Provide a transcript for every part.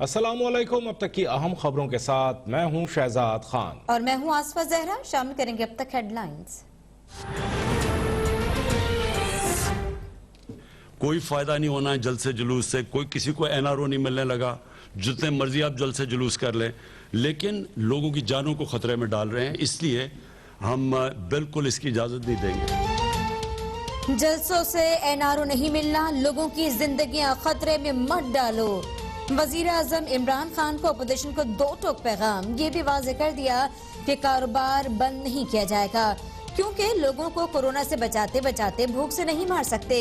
अस्सलामुअलैकुम। अब तक की अहम खबरों के साथ मैं हूं शहजाद खान और मैं हूं आसफा जहरा। शामिल करेंगे अब तक हेडलाइंस। कोई फायदा नहीं होना है जलसे जुलूस से, कोई किसी को एनआरओ नहीं मिलने लगा। जितने मर्जी आप जलसे जुलूस कर लें, लेकिन लोगों की जानों को खतरे में डाल रहे हैं, इसलिए हम बिल्कुल इसकी इजाजत नहीं देंगे। जलसों से एनआरओ नहीं मिलना, लोगों की जिंदगियां खतरे में मत डालो। वजीर आजम इमरान खान को अपोजिशन को दो टोक पैगाम, ये भी वाज़ेह कर दिया कि कारोबार बंद नहीं किया जाएगा, क्योंकि लोगों को कोरोना से बचाते बचाते भूख से नहीं मार सकते।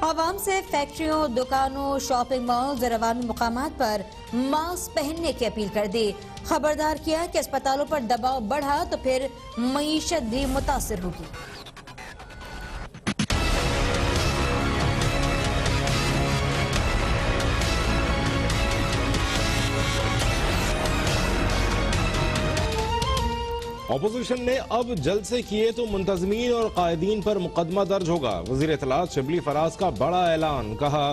आवाम से फैक्ट्रियों, दुकानों, शॉपिंग मॉल्स और अवामी मुकामात पर मास्क पहनने की अपील कर दी। खबरदार किया कि अस्पतालों पर दबाव बढ़ा तो फिर मईशत भी मुतासिर होगी। अपोजिशन ने अब जलसे किए तो मुंतजमीन और कायदीन पर मुकदमा दर्ज होगा। वजीर इत्तलात शिबली फराज का बड़ा ऐलान, कहा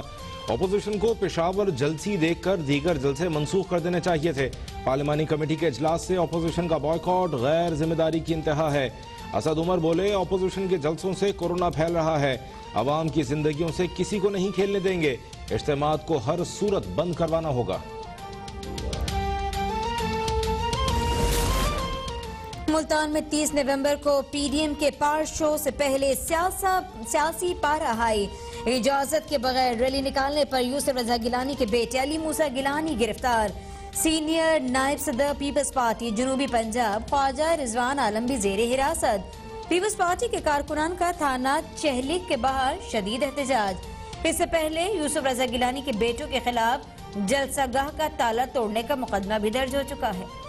अपोजिशन को पेशावर जलसी देखकर दीगर जलसे मंसूख कर देने चाहिए थे। पार्लिमानी कमेटी के इजलास से अपोजिशन का बॉयकॉट गैर जिम्मेदारी की इंतहा है। असद उमर बोले अपोजिशन के जलसों से कोरोना फैल रहा है, अवाम की जिंदगियों से किसी को नहीं खेलने देंगे, इज्तिमात को हर सूरत बंद करवाना होगा। मुल्तान में 30 नवंबर को पीडीएम के पार शो से पहले सियासी पारा हाई। इजाजत के बगैर रैली निकालने पर यूसुफ रजा गिलानी के बेटे अली मूसा गिलानी गिरफ्तार। सीनियर नायब सदर पीपल्स पार्टी जनूबी पंजाब ख्वाजा रिजवान आलम भी जेरे हिरासत। पीपल्स पार्टी के कारकुनान का थाना चहलिक के बाहर शदीद एहतजाज। इससे पहले यूसुफ रजा गिलानी के बेटों के खिलाफ जलसागाह का ताला तोड़ने का मुकदमा भी दर्ज हो चुका है।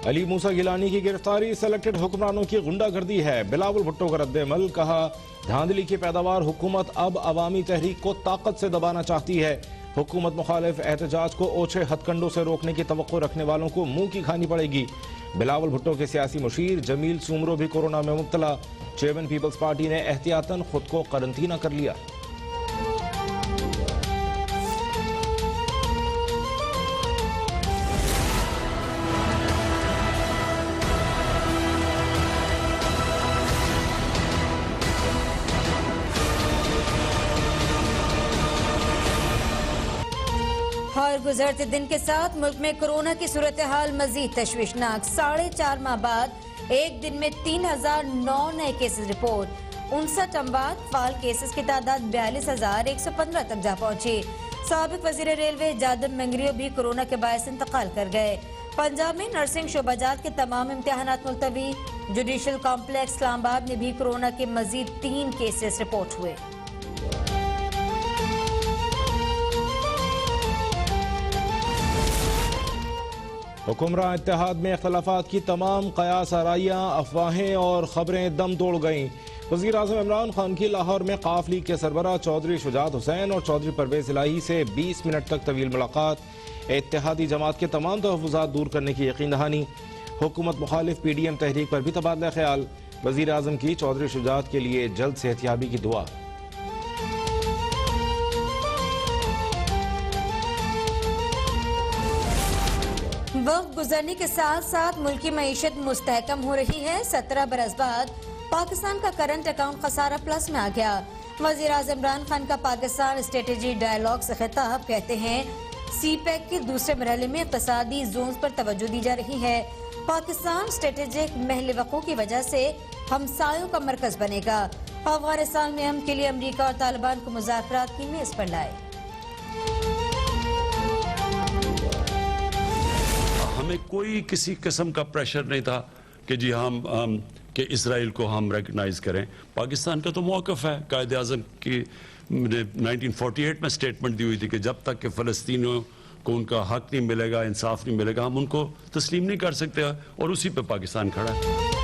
अली मूसा गिलानी की गिरफ्तारी सेलेक्टेड हुक्मरानों की गुंडागर्दी है। बिलावल भुट्टो का रद्द-ए-अमल, कहा धांधली की पैदावार हुकूमत अब अवामी तहरीक को ताकत से दबाना चाहती है। हुकूमत मुखालिफ एहतजाज को ओछे हथकंडों से रोकने की तवक्को रखने वालों को मुंह की खानी पड़ेगी। बिलावल भुट्टो के सियासी मुशीर जमील सुमरो भी कोरोना में मुब्तला। चेयरमैन पीपल्स पार्टी ने एहतियातन खुद को करंटीना कर लिया। और गुजरते दिन के साथ मुल्क में कोरोना की सूरत हाल मजीद तशवीशनाक। 4.5 माह बाद एक दिन में 3009 नए केसेस रिपोर्ट। 59 अमवात, फाल केसेस की तादाद 42,115 तक जा पहुंची। साबिक वजीर रेलवे जादब मंगरियो भी कोरोना के बायस इंतकाल कर गए। पंजाब में नर्सिंग शोबाजात के तमाम इम्तिहानात मुलतवी। जुडिशल कॉम्प्लेक्स इस्लामाबाद में भी कोरोना के मजीद 3 केसेस रिपोर्ट हुए। हुक्मरान इत्तेहाद में इख्तलाफात की तमाम कयास आराइयाँ, अफवाहें और खबरें दम तोड़ गईं। वज़ीर आज़म इमरान खान की लाहौर में काफ लीग के सरबराह चौधरी शुजात हुसैन और चौधरी परवेज इलाही से 20 मिनट तक तवील मुलाकात। इत्तेहादी जमात के तमाम तहफ़्फ़ुज़ात दूर करने की यकीन दहानी। हुकूमत मुखालिफ पीडीएम तहरीक पर भी तबादला ख्याल। वज़ीर आज़म की चौधरी शुजात के लिए जल्द सेहतियाबी की दुआ। वक्त गुजरने के साथ साथ मुल्क की मईशत मुस्तहकम हो रही है। 17 बरस बाद पाकिस्तान का करंट अकाउंट खसारा प्लस में आ गया। वज़ीर आज़म इमरान खान का पाकिस्तान स्ट्रेटेजी डायलॉग से खिताब, कहते हैं सीपैक के दूसरे मरहले में इक़्तिसादी जोन्स पर तवज्जो दी जा रही है। पाकिस्तान स्ट्रेटेजिक महलवक़ों की वजह से हमसायों का मरकज बनेगा। अफगानिस्तान में हम के लिए अमरीका और तालिबान को मुज़ाकरात की मेज़ पर लाए। हमें कोई किसी किस्म का प्रेशर नहीं था कि जी हम कि इसराइल को हम रिकग्नाइज करें। पाकिस्तान का तो मौक़िफ़ है, कायद आज़म की 1948 में स्टेटमेंट दी हुई थी कि जब तक कि फ़लस्तीनियों को उनका हक नहीं मिलेगा, इंसाफ नहीं मिलेगा, हम उनको तस्लीम नहीं कर सकते, और उसी पे पाकिस्तान खड़ा है।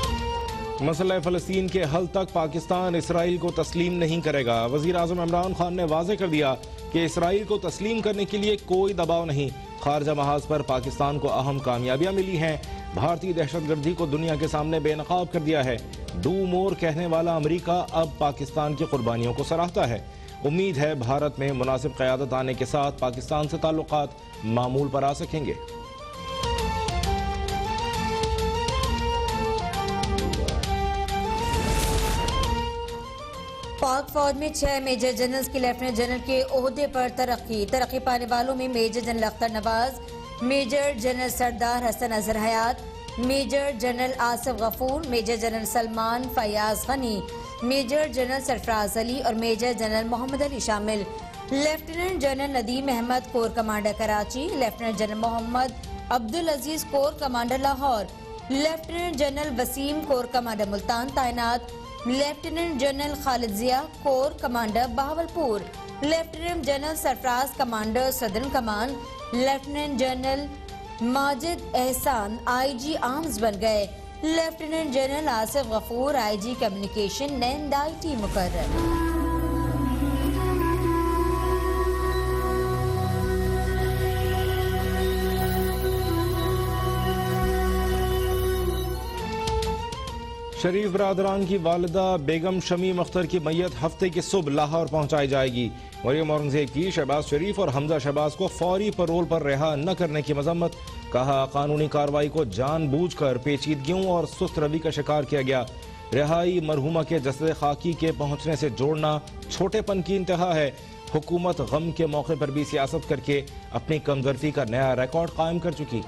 मसला फ़लस्तीन के हल तक पाकिस्तान इसराइल को तस्लीम नहीं करेगा। वज़ीर आज़म इमरान खान ने वाज़ेह कर दिया कि इसराइल को तस्लीम करने के लिए कोई दबाव नहीं। खारजा महाज पर पाकिस्तान को अहम कामयाबियां मिली हैं। भारतीय दहशतगर्दी को दुनिया के सामने बेनकाब कर दिया है। डू मोर कहने वाला अमेरिका अब पाकिस्तान की कुर्बानियों को सराहता है। उम्मीद है भारत में मुनासिब क़यादत आने के साथ पाकिस्तान से ताल्लुकात मामूल पर आ सकेंगे। पाक फौज में 6 मेजर जनरल्स की लेफ्टिनेंट जनरल के ओहदे पर तरक्की पाने वालों में major general Akhtar Nawaz, major general Sardar Hasan Azhar Hayat, major general Asif Ghafoor, major general Salman Fayyaz Ghani, major general Sarfaraz Ali और मेजर जनरल मोहम्मद अली शामिल। Lieutenant general Nadeem Ahmed corps commander Karachi, lieutenant general Mohammad Abdul Aziz corps commander Lahore, lieutenant general Waseem corps commander Multan तैनात, लेफ्टिनेंट जनरल खालिद जिया corps commander Bahawalpur, lieutenant general Sarfaraz commander southern कमान, lieutenant general Majid Ehsan IG arms बन गए। Lieutenant general Asif Ghafoor IG communication and IT मुकर्रर। शरीफ बरादरान की वालिदा बेगम शमीम अख्तर की मैयत हफ्ते की सुबह लाहौर पहुंचाई जाएगी। मरियम औरंगजेब की शहबाज शरीफ और हमजा शहबाज को फौरी पैरोल पर रिहा न करने की मजम्मत। कहा, कानूनी कार्रवाई को जानबूझकर पेचीदगियों और सुस्त रवि का शिकार किया गया। रिहाई मरहुमा के जसद खाकी के पहुंचने से जोड़ना छोटेपन की इंतहा है। हुकूमत गम के मौके पर भी सियासत करके अपनी कमजोरी का नया रिकॉर्ड कायम कर चुकी।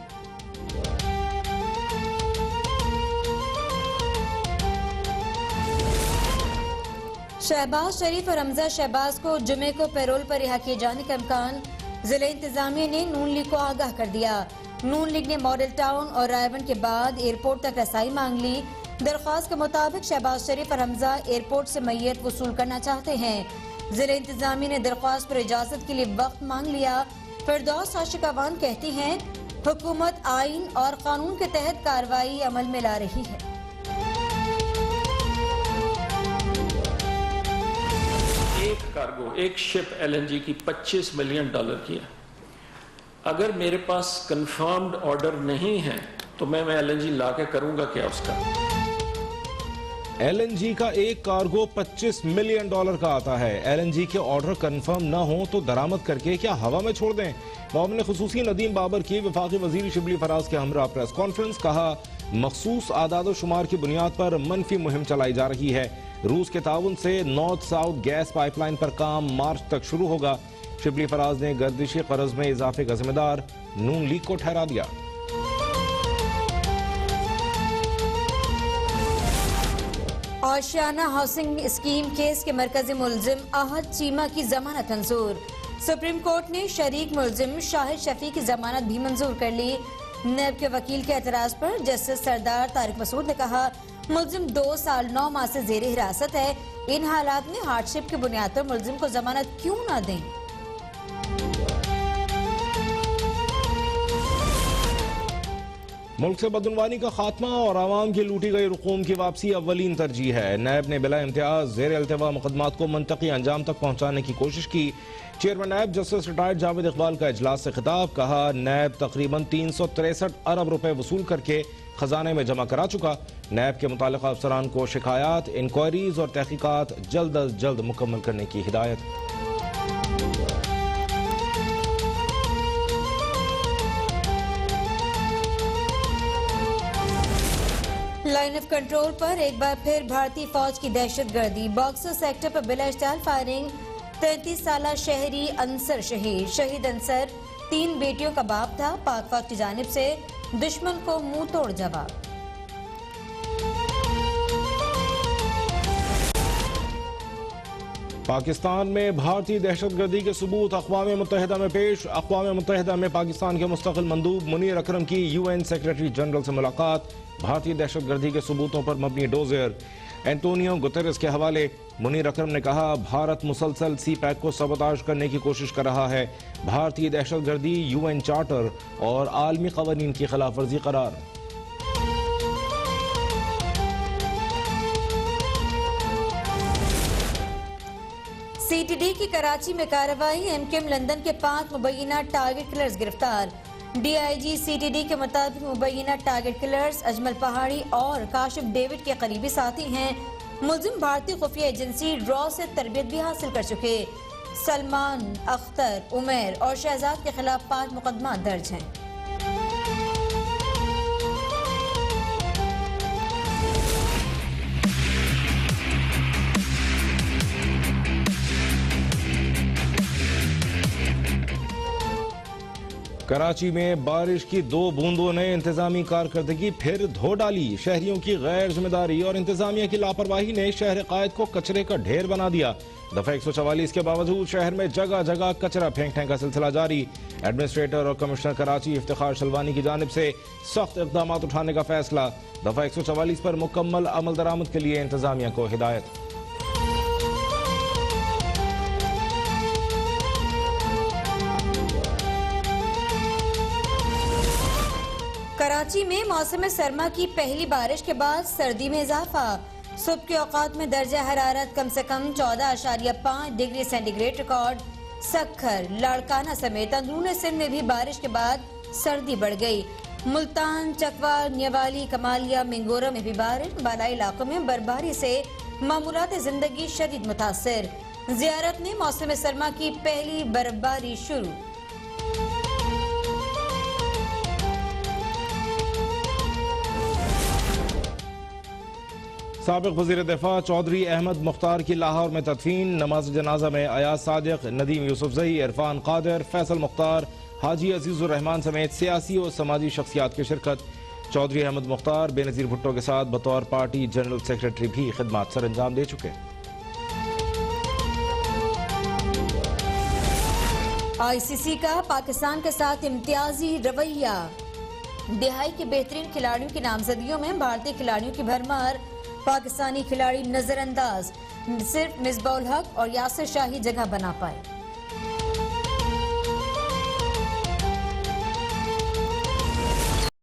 शहबाज शरीफ और हमजा शहबाज को जुमे को पैरोल पर रिहा किए जाने का इम्कान। जिला इंतजामिया ने नून लीग को आगाह कर दिया। नून लीग ने मॉडल टाउन और रायबन के बाद एयरपोर्ट तक रसाई मांग ली। दरख्वास्त के मुताबिक शहबाज शरीफ और हमजा एयरपोर्ट से मैयत वसूल करना चाहते हैं। जिला इंतजामिया ने दरख्वास्त पर इजाजत के लिए वक्त मांग लिया। फिरदौस आशिक अवान कहती हैं, हुकूमत आइन और कानून के तहत कार्रवाई अमल में ला रही है। एक कार्गो, एक शिप एलएनजी की $25 मिलियन की है। अगर मेरे पास कंफर्म्ड ऑर्डर नहीं है तो मैं एलएनजी ला के करूंगा क्या उसका? एलएनजी का एक कार्गो $25 मिलियन का आता है। एलएनजी के ऑर्डर कंफर्म न हो तो दरामद करके क्या हवा में छोड़ दें? मामले खुसूसी नदीम बाबर की वफाकी वजीर शिबली फराज के हमरा प्रेस कॉन्फ्रेंस। कहा, मखसूस आदाद शुमार की बुनियाद पर मनफी मुहिम चलाई जा रही है। रूस के ताउन से नॉर्थ साउथ गैस पाइपलाइन पर काम मार्च तक शुरू होगा। शिबली फराज ने गर्दिशी कर्ज में इजाफे का जिम्मेदार नून लीग को ठहरा दिया। आशियाना हाउसिंग स्कीम केस के मरकजी मुलजिम आहद चीमा की जमानत मंजूर। सुप्रीम कोर्ट ने शरीक मुलजिम शाहिद शफी की जमानत भी मंजूर कर ली। नैब के वकील के एतराज पर जस्टिस सरदार तारिक मसूद ने कहा, मुलजिम 2 साल 9 माह से जेर हिरासत है। इन हालात में हार्डशिप की बुनियाद पर मुलजिम को जमानत क्यों न दें? मुल्क से बदनवानी का खात्मा और आवाम की लूटी गई रकूम की वापसी अव्वलीन तरजीह है। नैब ने बिला इम्तियाज जेर अल्तवा मुकदमात को मंतकी अंजाम तक पहुंचाने की कोशिश की। Chairman NAB justice retired Javed Iqbal का इजलास से खिताब। कहा, नैब तकरीबन 363 अरब रुपए वसूल करके खजाने में जमा करा चुका। नैब के मुतालिका अफसरान को शिकायत, इंक्वायरीज और तहकीकात जल्द अज जल्द मुकम्मल करने की हिदायत। लाइन ऑफ कंट्रोल पर एक बार फिर भारतीय फौज की दहशतगर्दी। बॉक्सर सेक्टर पर बिला इश्तियाल फायरिंग। 33 साला शहरी अंसर शहीद। शहीद अंसर 3 बेटियों का बाप था। पाक फौज की जानिब से दुश्मन को मुंह तोड़ जवाब। पाकिस्तान में भारतीय दहशतगर्दी के सबूत अक़वाम मुत्तहिदा में पेश। अक़वाम मुत्तहिदा में पाकिस्तान के मुस्तक़िल मंदूब मुनीर अकरम की UN सेक्रेटरी जनरल से मुलाकात। भारतीय दहशतगर्दी के सबूतों पर मबनी डोजियर एंटोनियो गुतेरेस के हवाले। मुनीर अकरम ने कहा, भारत मुसलसल CPAC को सबोताज करने की कोशिश कर रहा है। भारतीय दहशतगर्दी UN चार्टर और आलमी क़वानीन की खिलाफ वर्जी करार। CTD की कराची में कार्रवाई। MKM लंदन के 5 मुबैना टारगेट किलर्स गिरफ्तार। DIG CTD के मुताबिक मुबैना टारगेट किलर्स अजमल पहाड़ी और काशिफ डेविड के करीबी साथी हैं। मुलजिम भारतीय खुफिया एजेंसी रॉ से तरबियत भी हासिल कर चुके सलमान, अख्तर, उमर और शहजाद के खिलाफ 5 मुकदमा दर्ज हैं। कराची में बारिश की 2 बूंदों ने इंतजामी कारकर्दगी फिर धो डाली। शहरियों की गैर जिम्मेदारी और इंतजामिया की लापरवाही ने शहर कायद को कचरे का ढेर बना दिया। दफा 144 के बावजूद शहर में जगह जगह कचरा फेंकने का सिलसिला जारी। एडमिनिस्ट्रेटर और कमिश्नर कराची इफ्तिखार शलवानी की जानिब से सख्त इक़दाम उठाने का फैसला। दफा 144 पर मुकम्मल अमल दरामद के लिए इंतजामिया को हिदायत। कराची में मौसम सरमा की पहली बारिश के बाद सर्दी में इजाफा। सुबह के औकात में दर्जा हरारत कम से कम 14.5 degree centigrade record. Sukkur, Larkana समेत अंदरून सिंध में भी बारिश के बाद सर्दी बढ़ गई। मुल्तान, चकवा, न्यवाली, कमालिया, मिंगोरा में भी बारिश। बालाई इलाकों में बर्फबारी से मामूलात जिंदगी शदीद मुतासिर। जियारत में मौसम सरमा की पहली बर्फबारी शुरू। साबिक वज़ीर दिफा चौधरी अहमद मुख्तार की लाहौर में तदफीन। नमाज जनाजा में अयाज सादिक, नदीम यूसुफजई, इरफान कादिर, फैसल मुख्तार, हाजी अजीजुर रहमान समेत सियासी और समाजी शख्सियात की शिरकत। चौधरी अहमद मुख्तार बेनज़ीर भुट्टो के साथ बतौर पार्टी जनरल सेक्रेटरी भी खिदमत सर अंजाम दे चुके। ICC का पाकिस्तान के साथ इम्तियाजी रवैया। दिहाई के बेहतरीन खिलाड़ियों की नामजदगियों में भारतीय खिलाड़ियों की भरमार। पाकिस्तानी खिलाड़ी नजरअंदाज, सिर्फ मिसबाउल हक और यासिर शाही जगह बना पाए।